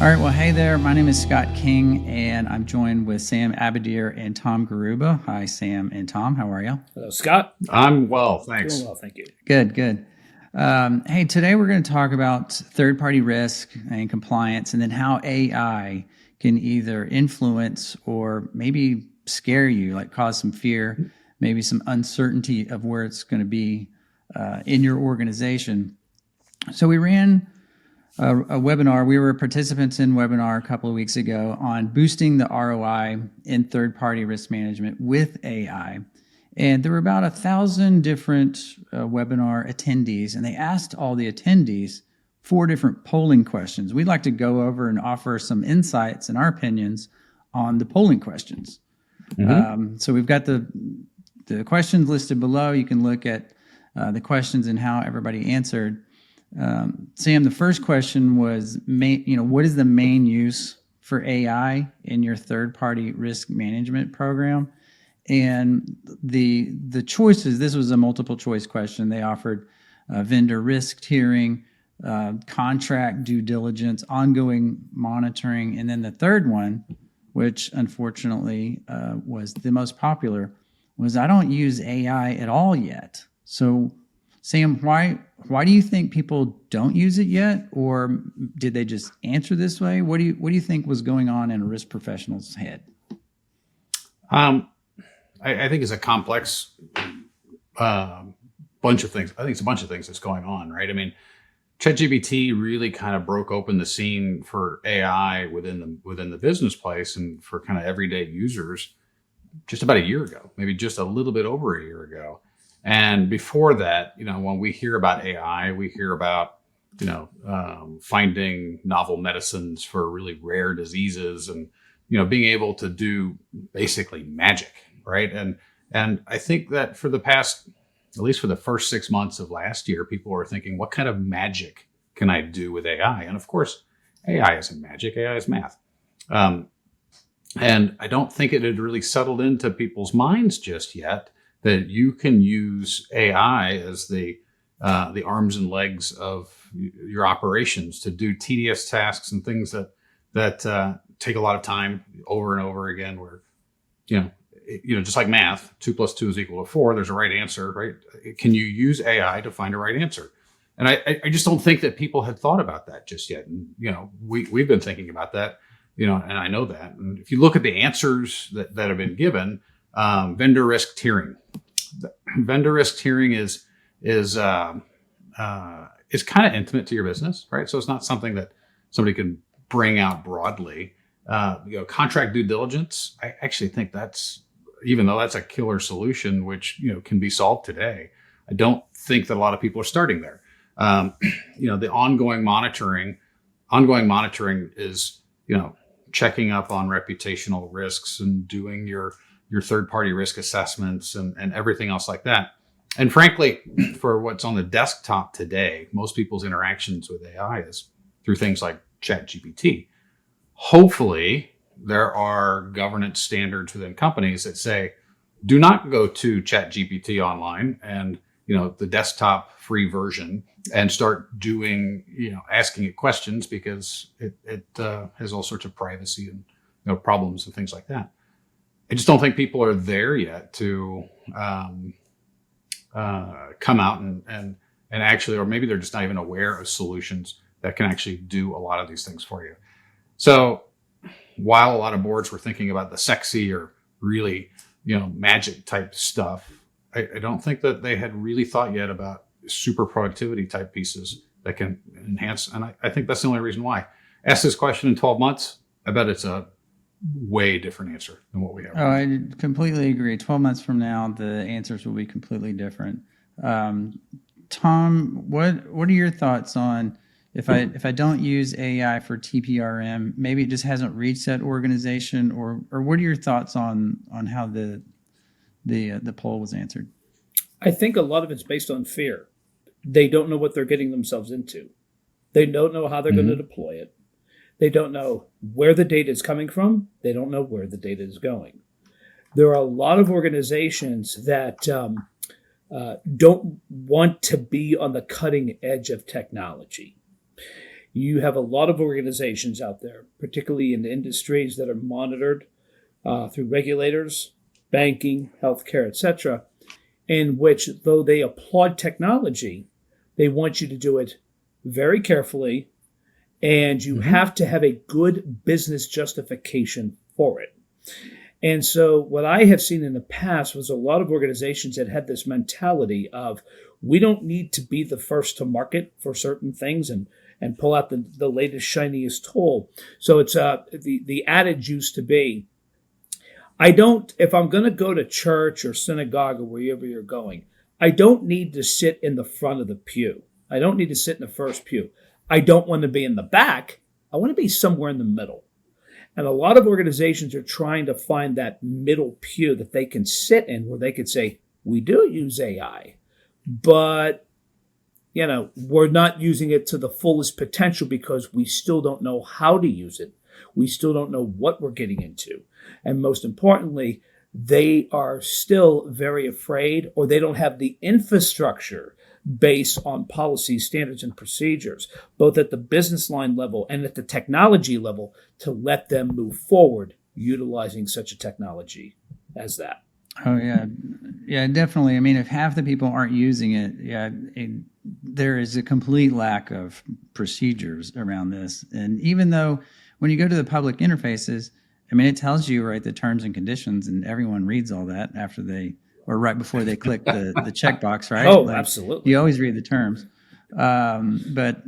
All right. Well, hey there. My name is Scott King, and I'm joined with Sam Abadir and Tom Garrubba. Hi, Sam and Tom. How are you? Hello, Scott. I'm well, thanks. Doing well, thank you. Good, good. Hey, today we're going to talk about third-party risk and compliance, and then how AI can either influence or maybe scare you, like cause some fear, maybe some uncertainty of where it's going to be in your organization. So we ran a webinar. We were participants in webinar a couple of weeks ago on boosting the ROI in third-party risk management with AI. And there were about 1,000 different webinar attendees, and they asked all the attendees 4 different polling questions. We'd like to go over and offer some insights and our opinions on the polling questions. So we've got the questions listed below. You can look at the questions and how everybody answered. Sam, the first question was, what is the main use for AI in your third-party risk management program? And the choices, this was a multiple choice question. They offered vendor risk tiering, contract due diligence, ongoing monitoring, and then the third one, which unfortunately was the most popular, was I don't use AI at all yet. So Sam, why do you think people don't use it yet, or did they just answer this way? What do you think was going on in a risk professional's head? I think it's a complex bunch of things. I think it's a bunch of things that's going on, right? I mean, ChatGPT really kind of broke open the scene for AI within the business place and for kind of everyday users just about a year ago, maybe just a little bit over a year ago. And before that, when we hear about AI, we hear about, finding novel medicines for really rare diseases and, being able to do basically magic, right? And I think that for the past, at least for the first 6 months of last year, people were thinking, what kind of magic can I do with AI? And of course, AI isn't magic, AI is math. And I don't think it had really settled into people's minds just yet that you can use AI as the arms and legs of your operations to do tedious tasks and things that take a lot of time over and over again. Where just like math, 2 + 2 = 4. There's a right answer, right? Can you use AI to find a right answer? And I just don't think that people had thought about that just yet. And we've been thinking about that. And I know that. And if you look at the answers that have been given. Vendor risk tiering. Vendor risk tiering is kind of intimate to your business, right? So it's not something that somebody can bring out broadly. Contract due diligence. I actually think even though that's a killer solution, which can be solved today, I don't think that a lot of people are starting there. The ongoing monitoring is checking up on reputational risks and doing your third-party risk assessments and everything else like that. And frankly, for what's on the desktop today, most people's interactions with AI is through things like ChatGPT. Hopefully, there are governance standards within companies that say, do not go to ChatGPT online and the desktop free version and start doing asking it questions because it has all sorts of privacy and problems and things like that. I just don't think people are there yet to come out and actually, or maybe they're just not even aware of solutions that can actually do a lot of these things for you. So while a lot of boards were thinking about the sexy or really, magic type stuff, I don't think that they had really thought yet about super productivity type pieces that can enhance. And I think that's the only reason why. Ask this question in 12 months. I bet it's a way different answer than what we have. Oh, I completely agree. 12 months from now, the answers will be completely different. Tom, what are your thoughts on if I don't use AI for TPRM, maybe it just hasn't reached that organization, or what are your thoughts on how the poll was answered? I think a lot of it's based on fear. They don't know what they're getting themselves into. They don't know how they're going to deploy it. They don't know where the data is coming from. They don't know where the data is going. There are a lot of organizations that don't want to be on the cutting edge of technology. You have a lot of organizations out there, particularly in industries that are monitored through regulators, banking, healthcare, etc., in which, though they applaud technology, they want you to do it very carefully, and you have to have a good business justification for it. And so what I have seen in the past was a lot of organizations that had this mentality of, we don't need to be the first to market for certain things and pull out the latest, shiniest tool. So it's the adage used to be, if I'm going to go to church or synagogue or wherever you're going, I don't need to sit in the front of the pew. I don't need to sit in the first pew. I don't want to be in the back. I want to be somewhere in the middle. And a lot of organizations are trying to find that middle pew that they can sit in where they could say, we do use AI, but we're not using it to the fullest potential because we still don't know how to use it. We still don't know what we're getting into. And most importantly, they are still very afraid, or they don't have the infrastructure based on policies, standards, and procedures, both at the business line level and at the technology level, to let them move forward utilizing such a technology as that. Oh yeah, yeah, definitely. I mean, if half the people aren't using it, there is a complete lack of procedures around this. And even though when you go to the public interfaces, I mean, it tells you, right, the terms and conditions, and everyone reads all that after or right before they click the checkbox, right? Oh, absolutely. You always read the terms, but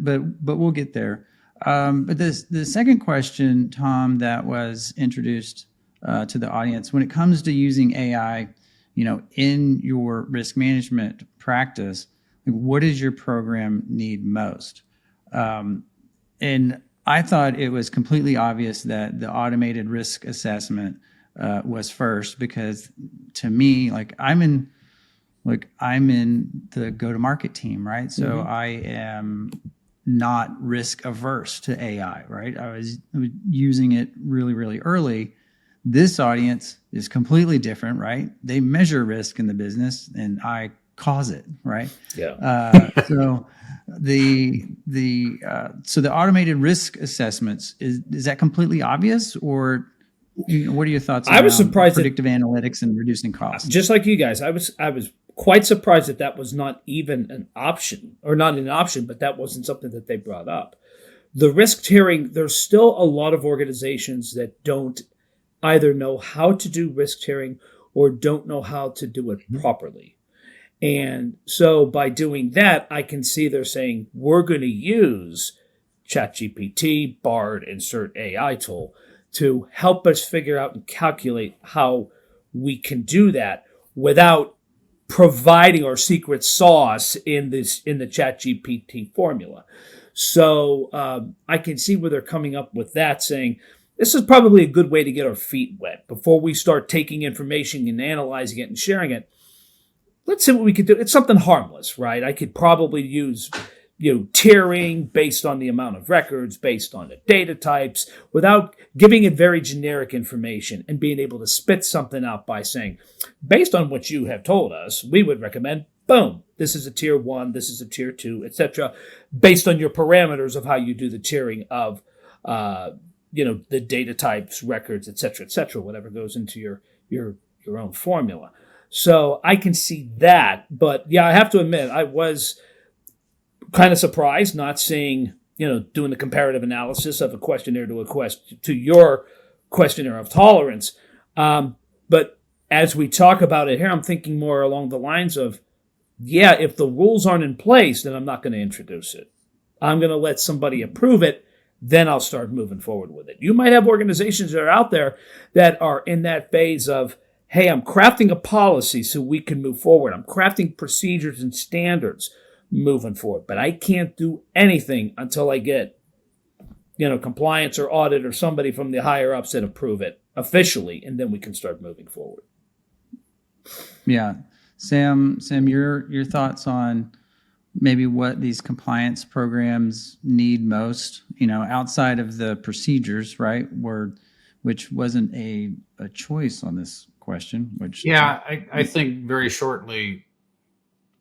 we'll get there. But the second question, Tom, that was introduced to the audience, when it comes to using AI, in your risk management practice, what does your program need most? And I thought it was completely obvious that the automated risk assessment was first, because to me, I'm in the go-to-market team, right? So I am not risk averse to AI, right? I was using it really, really early. This audience is completely different, right? They measure risk in the business, and I cause it, right? Yeah. So the automated risk assessments, is that completely obvious, or what are your thoughts I was around surprised predictive analytics and reducing costs? Just like you guys, I was quite surprised that was not even an option, or not an option, but that wasn't something that they brought up. The risk tiering, there's still a lot of organizations that don't either know how to do risk tiering or don't know how to do it properly. And so by doing that, I can see they're saying, we're going to use ChatGPT, Bard, insert AI tool to help us figure out and calculate how we can do that without providing our secret sauce in the ChatGPT formula. So I can see where they're coming up with that, saying, this is probably a good way to get our feet wet before we start taking information and analyzing it and sharing it. Let's see what we could do. It's something harmless, right? I could probably use, tiering based on the amount of records, based on the data types, without giving it very generic information, and being able to spit something out by saying, based on what you have told us, we would recommend, boom, this is a tier 1, this is a tier 2, etc., based on your parameters of how you do the tiering of the data types, records, et cetera, whatever goes into your own formula. So I can see that. But yeah, I have to admit, I was kind of surprised not seeing, doing the comparative analysis of a questionnaire to your questionnaire of tolerance. But as we talk about it here, I'm thinking more along the lines of, if the rules aren't in place, then I'm not going to introduce it. I'm going to let somebody approve it. Then I'll start moving forward with it. You might have organizations that are out there that are in that phase of, hey, I'm crafting a policy so we can move forward. I'm crafting procedures and standards moving forward. But I can't do anything until I get, compliance or audit or somebody from the higher ups that approve it officially, and then we can start moving forward. Yeah. Sam, your thoughts on maybe what these compliance programs need most, outside of the procedures, right? Which wasn't a choice on this question, I think very shortly,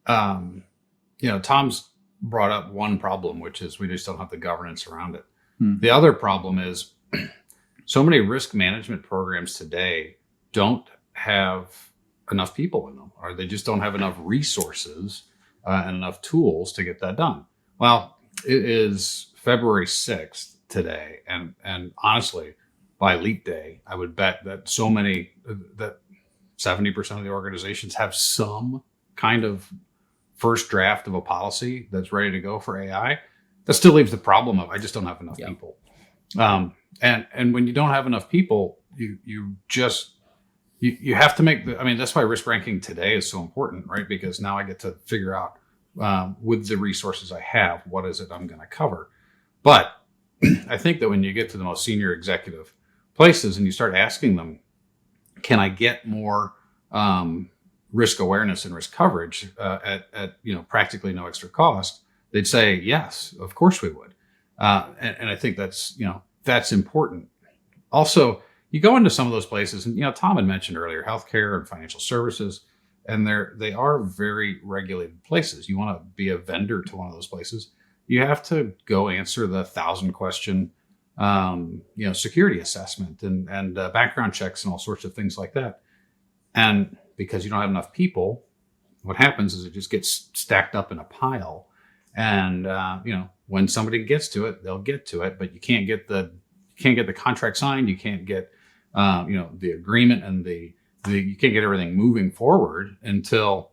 Tom's brought up one problem, which is we just don't have the governance around it. Hmm. The other problem is so many risk management programs today don't have enough people in them, or they just don't have enough resources and enough tools to get that done. Well, it is February 6th today, and honestly, by leap day, I would bet that that 70% of the organizations have some kind of first draft of a policy that's ready to go for AI. That still leaves the problem of I just don't have enough people. And when you don't have enough people, you have to make that's why risk ranking today is so important, right? Because now I get to figure out with the resources I have, what is it I'm going to cover. But I think that when you get to the most senior executive places and you start asking them, can I get more risk awareness and risk coverage at practically no extra cost? They'd say, yes, of course we would. And I think that's important. Also, you go into some of those places, and Tom had mentioned earlier, healthcare and financial services, and they are very regulated places. You want to be a vendor to one of those places, you have to go answer the 1,000-question security assessment and background checks and all sorts of things like that. And because you don't have enough people, what happens is it just gets stacked up in a pile. And when somebody gets to it, they'll get to it, but you can't get the contract signed. You can't get the agreement and you can't get everything moving forward until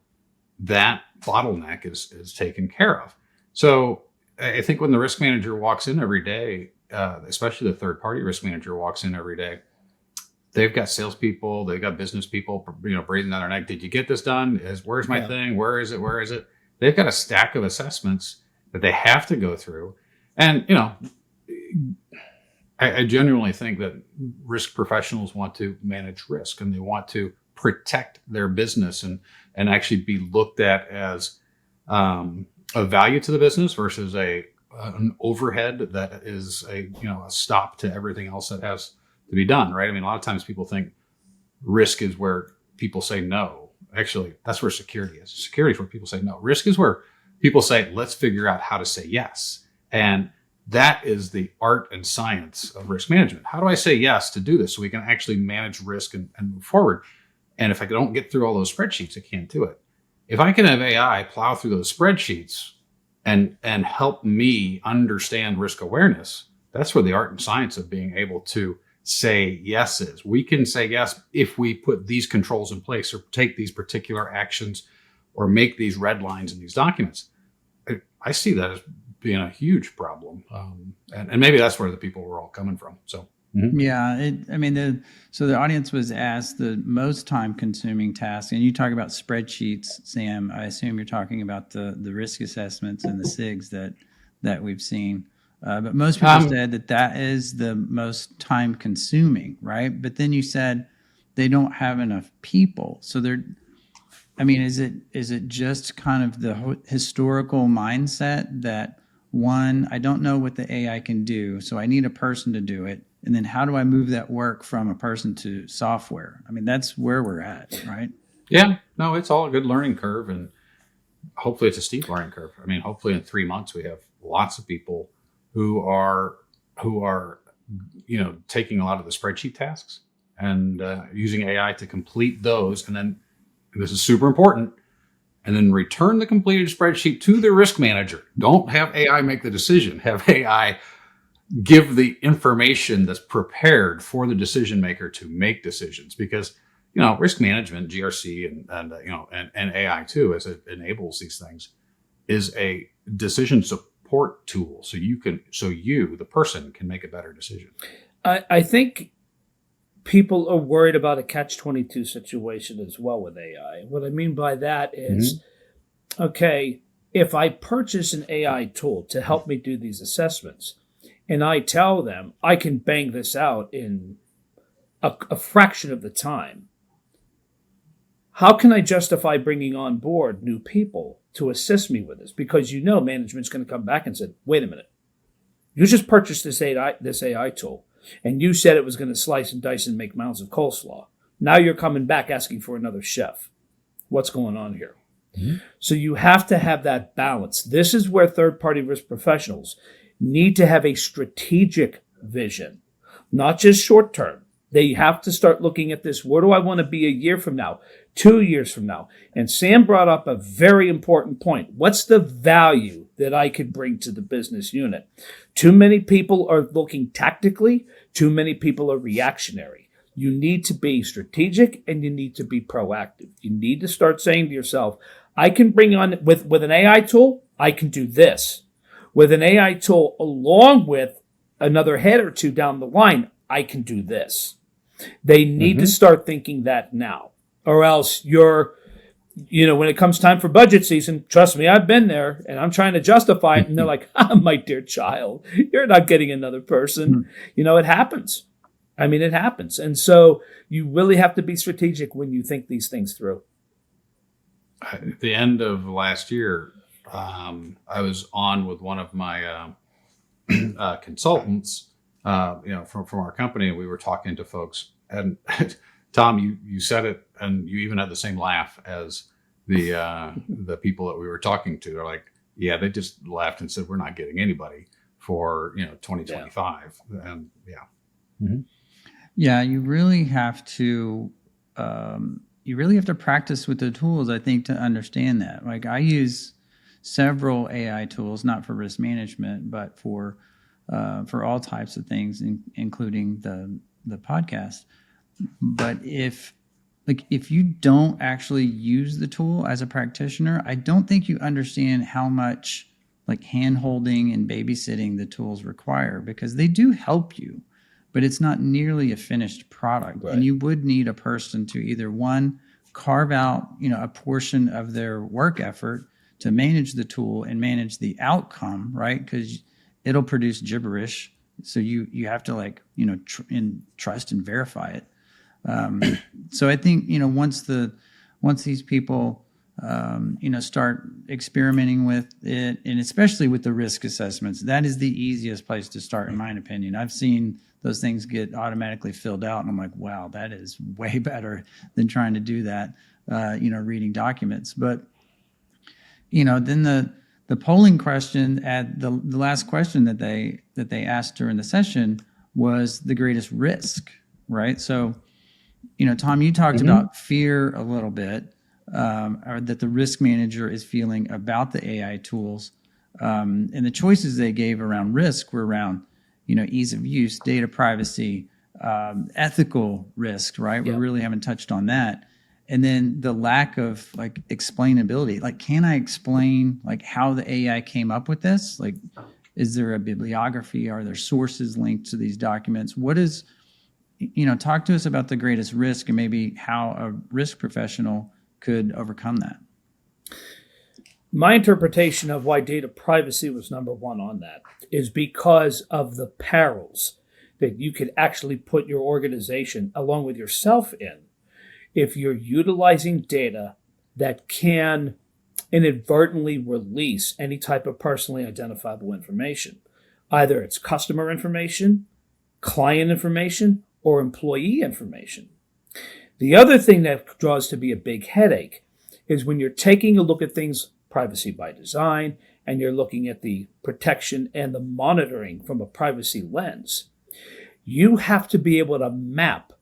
that bottleneck is taken care of. So I think when the risk manager walks in every day, especially the third party risk manager walks in every day, they've got salespeople, they've got business people, breathing down their neck. Did you get this done? Where's my thing? Where is it? Where is it? They've got a stack of assessments that they have to go through. And, I genuinely think that risk professionals want to manage risk and they want to protect their business and actually be looked at as a value to the business versus an overhead that is a stop to everything else that has to be done, right? A lot of times people think risk is where people say no. Actually, that's where security is. Security is where people say no. Risk is where people say, let's figure out how to say yes. And that is the art and science of risk management. How do I say yes to do this so we can actually manage risk and move forward? And if I don't get through all those spreadsheets, I can't do it. If I can have AI plow through those spreadsheets and help me understand risk awareness, that's where the art and science of being able to say yes is. We can say yes if we put these controls in place or take these particular actions or make these red lines in these documents. I see that as being a huge problem. And maybe that's where the people were all coming from. So, yeah, so the audience was asked the most time consuming task, and you talk about spreadsheets, Sam. I assume you're talking about the risk assessments and the SIGs that we've seen. But most people said that is the most time consuming, right? But then you said they don't have enough people. So is it just kind of the historical mindset that I don't know what the AI can do, so I need a person to do it. And then how do I move that work from a person to software? That's where we're at, right? Yeah, no, it's all a good learning curve. And hopefully it's a steep learning curve. Hopefully in 3 months we have lots of people who are taking a lot of the spreadsheet tasks and using AI to complete those. And then, this is super important, and then return the completed spreadsheet to the risk manager. Don't have AI make the decision. Have AI give the information that's prepared for the decision maker to make decisions. Because risk management, GRC, and AI too, as it enables these things, is a decision support tool. So you, the person, can make a better decision. I think people are worried about a catch-22 situation as well with AI. What I mean by that is, okay, if I purchase an AI tool to help me do these assessments, and I tell them I can bang this out in a fraction of the time, how can I justify bringing on board new people to assist me with this? Because management's going to come back and say, wait a minute, you just purchased this AI tool, and you said it was going to slice and dice and make mounds of coleslaw. Now you're coming back asking for another chef. What's going on here? So you have to have that balance. This is where third-party risk professionals need to have a strategic vision, not just short-term. They have to start looking at this. Where do I want to be a year from now, 2 years from now? And Sam brought up a very important point. What's the value that I could bring to the business unit? Too many people are looking tactically. Too many people are reactionary. You need to be strategic and you need to be proactive. You need to start saying to yourself, I can bring on, with an AI tool, I can do this. With an AI tool, along with another head or two down the line, I can do this. They need to start thinking that now, or else when it comes time for budget season, trust me, I've been there and I'm trying to justify it. And they're like, my dear child, you're not getting another person. It happens. I mean, it happens. And so you really have to be strategic when you think these things through. At the end of last year, I was on with one of my consultants, from our company, and we were talking to folks. And Tom, you said it, and you even had the same laugh as the people that we were talking to. They're like, yeah, they just laughed and said, we're not getting anybody for 2025, and Yeah, you really have to practice with the tools, I think, to understand that. Like, I use several AI tools, not for risk management, but for all types of things, including the podcast. But if you don't actually use the tool as a practitioner, I don't think you understand how much hand holding and babysitting the tools require, because they do help you, but it's not nearly a finished product. Right. And you would need a person to either, one, carve out a portion of their work effort to manage the tool and manage the outcome, right? Because it'll produce gibberish. So you have to trust and verify it. So I think, once these people, start experimenting with it, and especially with the risk assessments, that is the easiest place to start, in my opinion. I've seen those things get automatically filled out, and I'm like, wow, that is way better than trying to do that, reading documents. But, then the polling question at the last question that they asked during the session was the greatest risk, right? So, Tom, you talked about fear a little bit, or that the risk manager is feeling about the AI tools, and the choices they gave around risk were around, ease of use, data privacy, ethical risk, right? We really haven't touched on that. And then the lack of explainability. Can I explain how the AI came up with this? Is there a bibliography? Are there sources linked to these documents? What is, talk to us about the greatest risk and maybe how a risk professional could overcome that. My interpretation of why data privacy was number one on that is because of the perils that you could actually put your organization along with yourself in if you're utilizing data that can inadvertently release any type of personally identifiable information. Either it's customer information, client information, or employee information. The other thing that draws to be a big headache is when you're taking a look at things privacy by design and you're looking at the protection and the monitoring from a privacy lens, you have to be able to map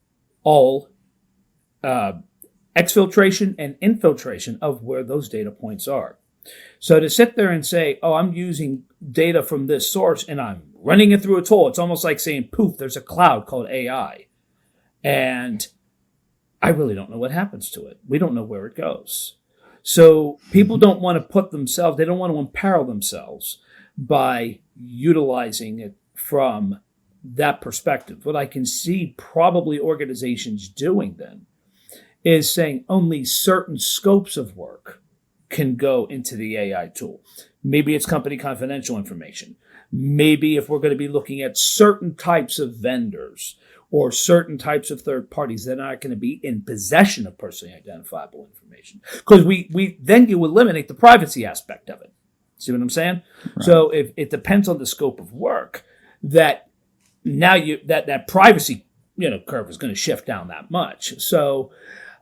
all exfiltration and infiltration of where those data points are. So to sit there and say, oh, I'm using data from this source and I'm running it through a tool, it's almost like saying, poof, there's a cloud called AI. And I really don't know what happens to it. We don't know where it goes. So people don't want to they don't want to imperil themselves by utilizing it from that perspective. What I can see probably organizations doing then is saying only certain scopes of work can go into the AI tool. Maybe it's company confidential information. Maybe if we're going to be looking at certain types of vendors or certain types of third parties that are not going to be in possession of personally identifiable information. Because then you eliminate the privacy aspect of it. See what I'm saying? Right. So if it depends on the scope of work, that now that privacy curve is going to shift down that much. So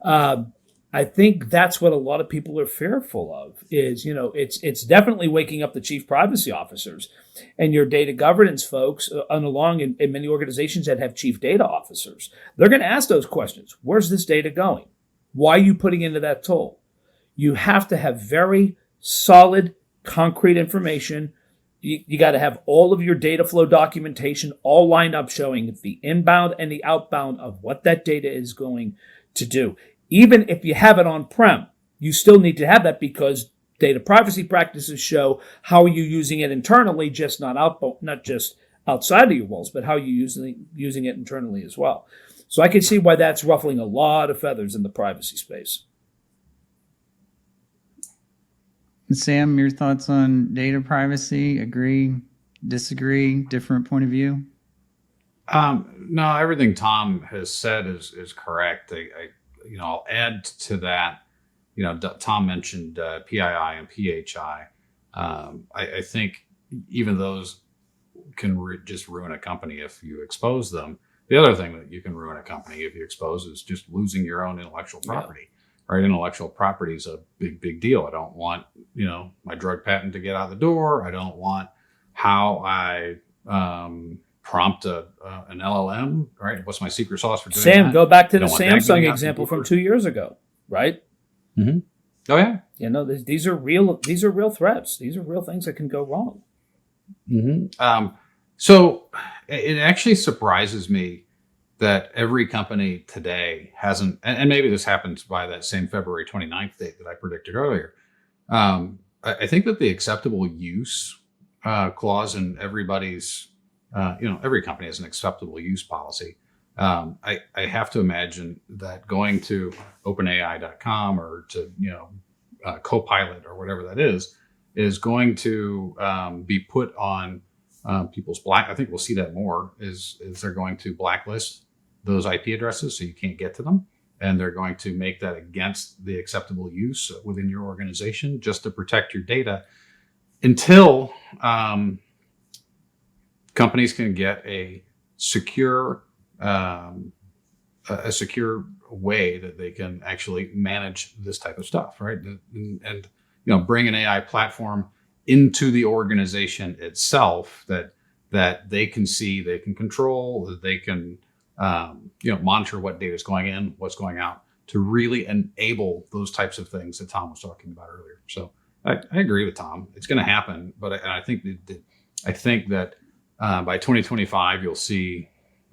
I I think that's what a lot of people are fearful of is, it's definitely waking up the chief privacy officers and your data governance folks and along in many organizations that have chief data officers. They're going to ask those questions. Where's this data going? Why are you putting into that tool? You have to have very solid, concrete information. You got to have all of your data flow documentation all lined up showing the inbound and the outbound of what that data is going to do. Even if you have it on-prem, you still need to have that because data privacy practices show how are you using it internally, just not just outside of your walls, but how you're using it internally as well. So I can see why that's ruffling a lot of feathers in the privacy space. Sam, your thoughts on data privacy? Agree, disagree, different point of view? No, everything Tom has said is correct. I'll add to that. Tom mentioned PII and PHI. I think even those can just ruin a company if you expose them. The other thing that you can ruin a company if you expose is just losing your own intellectual property. Right? Intellectual property is a big deal. I don't want, my drug patent to get out the door. I don't want how I prompt an LLM, right? What's my secret sauce for doing Sam, that? go back to the Don't want that getting Samsung out example from deeper. 2 years ago, right? Mm-hmm. Oh yeah. These are real threats. These are real things that can go wrong. Mm-hmm. So it actually surprises me that every company today hasn't, and maybe this happens by that same February 29th date that I predicted earlier. I think that the acceptable use clause in everybody's, every company has an acceptable use policy. I have to imagine that going to openai.com or to, Copilot or whatever that is going to be put on people's I think we'll see that more is they're going to blacklist those IP addresses so you can't get to them. And they're going to make that against the acceptable use within your organization just to protect your data until companies can get a secure way that they can actually manage this type of stuff, right? And bring an AI platform into the organization itself that they can see, they can control, that they can monitor what data is going in, what's going out, to really enable those types of things that Tom was talking about earlier. So I agree with Tom. It's going to happen, but I think that by 2025 you'll see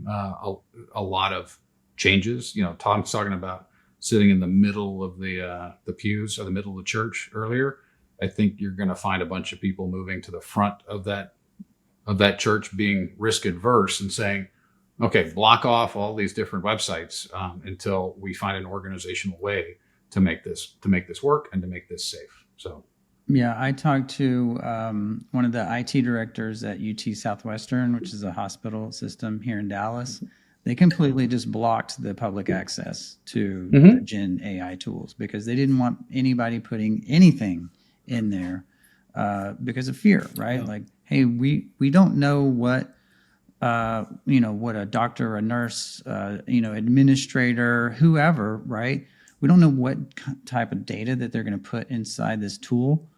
a lot of changes. Tom's talking about sitting in the middle of the pews or the middle of the church earlier. I think you're going to find a bunch of people moving to the front of that church, being risk adverse and saying, okay, block off all these different websites until we find an organizational way to make this work and to make this safe. So, yeah, I talked to one of the IT directors at UT Southwestern, which is a hospital system here in Dallas. They completely just blocked the public access to the Gen AI tools because they didn't want anybody putting anything in there because of fear, right? Yeah. Like, hey, we don't know what what a doctor, a nurse, administrator, whoever, right? We don't know what type of data that they're going to put inside this tool.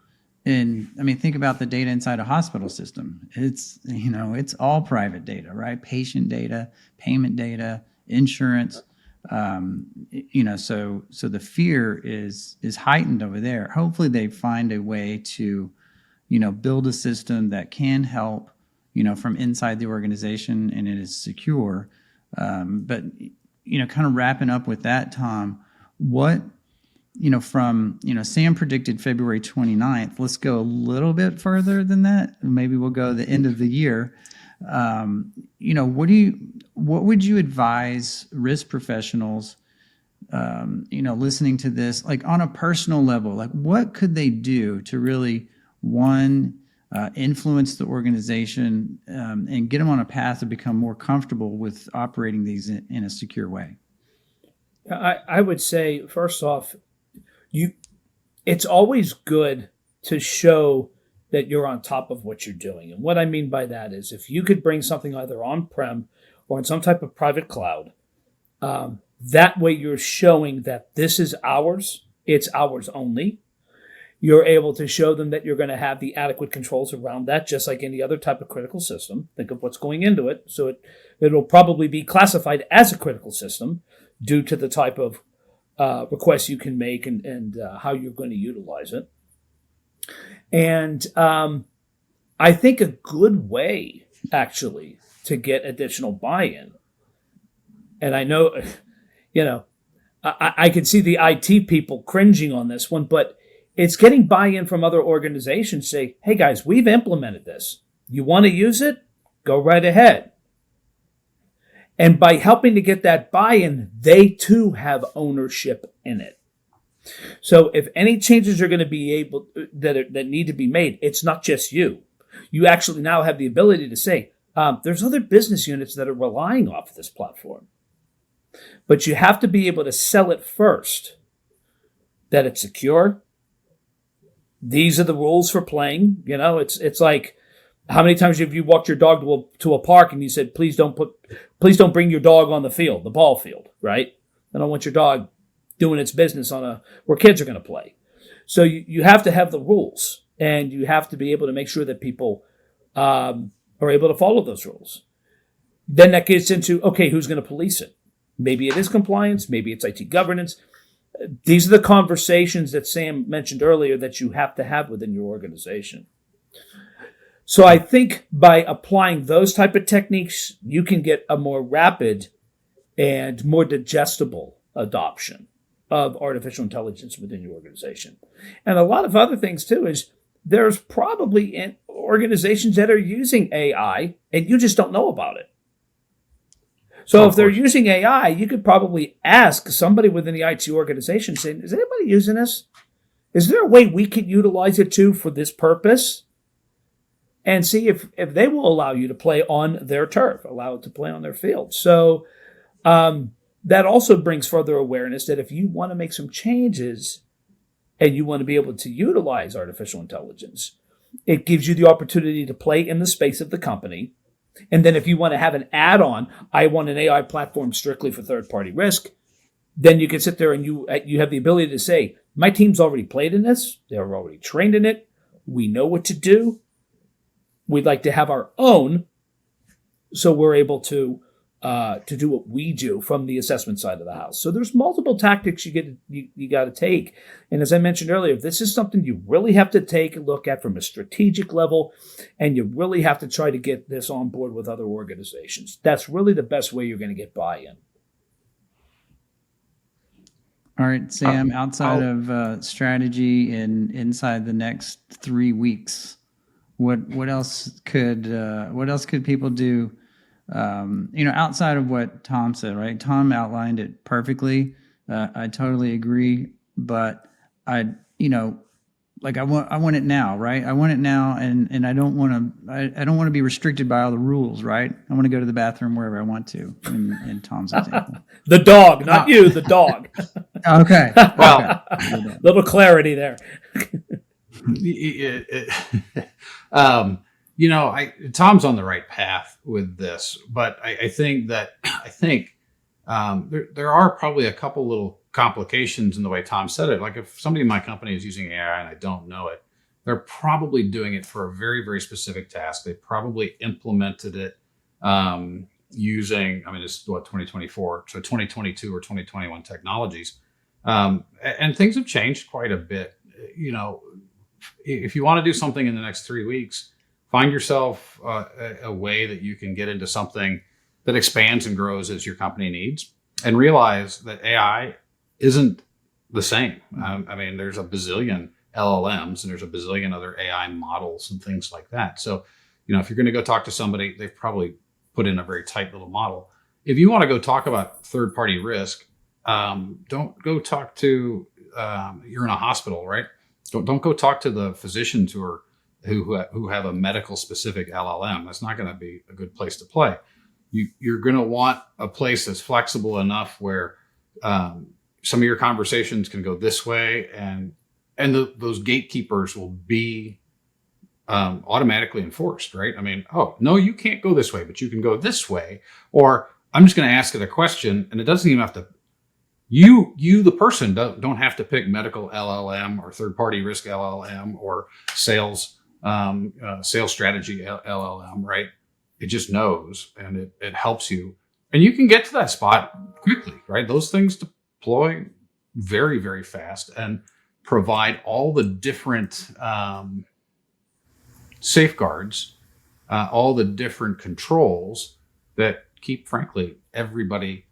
And I mean, think about the data inside a hospital system. It's, it's all private data, right? Patient data, payment data, insurance. So the fear is heightened over there. Hopefully they find a way to, build a system that can help, from inside the organization and it is secure. But kind of wrapping up with that, Tom, what, from, Sam predicted February 29th. Let's go a little bit further than that. Maybe we'll go the end of the year. What would you advise risk professionals, listening to this, like on a personal level, like what could they do to really, influence the organization and get them on a path to become more comfortable with operating these in a secure way? I would say, first off, it's always good to show that you're on top of what you're doing. And what I mean by that is if you could bring something either on-prem or in some type of private cloud, That way you're showing that this is ours. It's ours only. You're able to show them that you're going to have the adequate controls around that, just like any other type of critical system. Think of what's going into it. So it'll probably be classified as a critical system due to the type of requests you can make and how you're going to utilize it. And I think a good way, actually, to get additional buy-in, and I know, I can see the IT people cringing on this one, but it's getting buy-in from other organizations. Say, hey guys, we've implemented this. You want to use it? Go right ahead. And by helping to get that buy-in, they too have ownership in it. So if any changes are going to be able that need to be made, it's not just you. You actually now have the ability to say, there's other business units that are relying off this platform. But you have to be able to sell it first, that it's secure. These are the rules for playing. It's like, how many times have you walked your dog to a park and you said, please don't bring your dog on the field, the ball field, right? I don't want your dog doing its business where kids are going to play. So you have to have the rules, and you have to be able to make sure that people are able to follow those rules. Then that gets into, okay, who's going to police it? Maybe it is compliance, maybe it's IT governance. These are the conversations that Sam mentioned earlier that you have to have within your organization. So I think by applying those type of techniques, you can get a more rapid and more digestible adoption of artificial intelligence within your organization. And a lot of other things too is there's probably organizations that are using AI and you just don't know about it. So if they're using AI, you could probably ask somebody within the IT organization saying, is anybody using this? Is there a way we could utilize it too for this purpose? And see if they will allow you to play on their turf, allow it to play on their field. So that also brings further awareness that if you want to make some changes and you want to be able to utilize artificial intelligence, it gives you the opportunity to play in the space of the company. And then if you want to have an add-on, I want an AI platform strictly for third-party risk, then you can sit there and you have the ability to say, my team's already played in this. They're already trained in it. We know what to do. We'd like to have our own, so we're able to do what we do from the assessment side of the house. So there's multiple tactics you got to take. And as I mentioned earlier, this is something you really have to take a look at from a strategic level, and you really have to try to get this on board with other organizations. That's really the best way you're going to get buy-in. All right, Sam, outside of strategy and inside the next 3 weeks, what else could people do? Outside of what Tom said, right? Tom outlined it perfectly. I totally agree, but I want it now, right? I want it now, and I don't want to be restricted by all the rules, right? I want to go to the bathroom wherever I want to. In Tom's example, the dog, not you, the dog. Okay. Well, okay. Little clarity there. Tom's on the right path with this, but I think there are probably a couple little complications in the way Tom said it. Like if somebody in my company is using AI and I don't know it, they're probably doing it for a very, very specific task. They probably implemented it using, it's 2024, so 2022 or 2021 technologies. And things have changed quite a bit. If you want to do something in the next 3 weeks, find yourself a way that you can get into something that expands and grows as your company needs, and realize that AI isn't the same. There's a bazillion LLMs and there's a bazillion other AI models and things like that. So, if you're going to go talk to somebody, they've probably put in a very tight little model. If you want to go talk about third-party risk, don't go talk to, you're in a hospital, right? Don't go talk to the physicians who have a medical specific LLM. That's not going to be a good place to play. You're going to want a place that's flexible enough where some of your conversations can go this way, and those gatekeepers will be automatically enforced, right? Oh, no, you can't go this way, but you can go this way. Or I'm just going to ask it a question, and it doesn't even have to You, the person, don't have to pick medical LLM or third-party risk LLM or sales strategy LLM, right? It just knows, and it helps you, and you can get to that spot quickly, right? Those things deploy very, very fast and provide all the different safeguards, all the different controls that keep, frankly, everybody,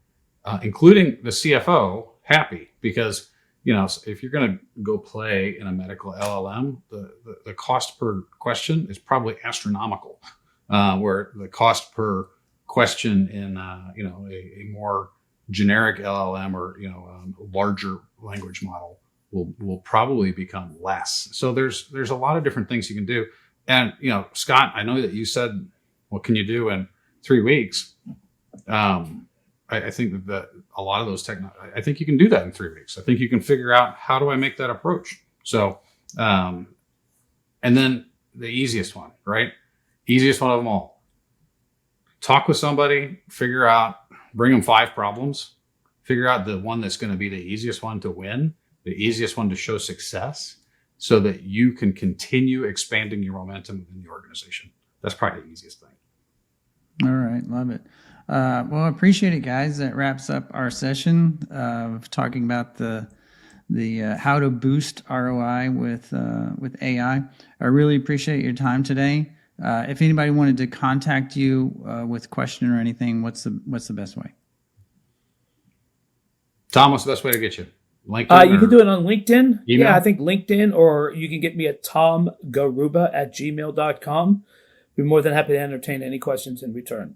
including the CFO, happy. Because, if you're going to go play in a medical LLM, the cost per question is probably astronomical, where the cost per question in a more generic LLM or larger language model will probably become less. So there's a lot of different things you can do. And Scott, I know that you said, what can you do in 3 weeks? I think that a lot of those I think you can do that in 3 weeks. I think you can figure out, how do I make that approach? So, and then the easiest one, right? Easiest one of them all. Talk with somebody, bring them 5 problems, figure out the one that's going to be the easiest one to win, the easiest one to show success, so that you can continue expanding your momentum within the organization. That's probably the easiest thing. All right. Love it. Well, I appreciate it, guys. That wraps up our session of talking about the how to boost ROI with AI. I really appreciate your time today. If anybody wanted to contact you with a question or anything, what's the best way? Tom, what's the best way to get you? LinkedIn? You can do it on LinkedIn. Email? Yeah, I think LinkedIn, or you can get me at tomgarrubba@gmail.com. Be more than happy to entertain any questions in return.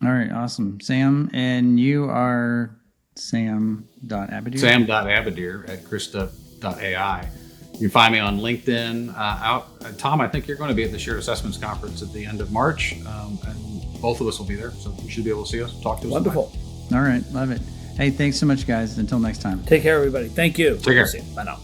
All right, awesome. Sam, and you are Sam.Abadir? Sam.Abadir at Krista.ai. You can find me on LinkedIn. Tom, I think you're going to be at the Shared Assessments Conference at the end of March, and both of us will be there, so you should be able to see us, talk to us. Wonderful. All right, love it. Hey, thanks so much, guys. Until next time. Take care, everybody. Thank you. Take care. See you. Bye now.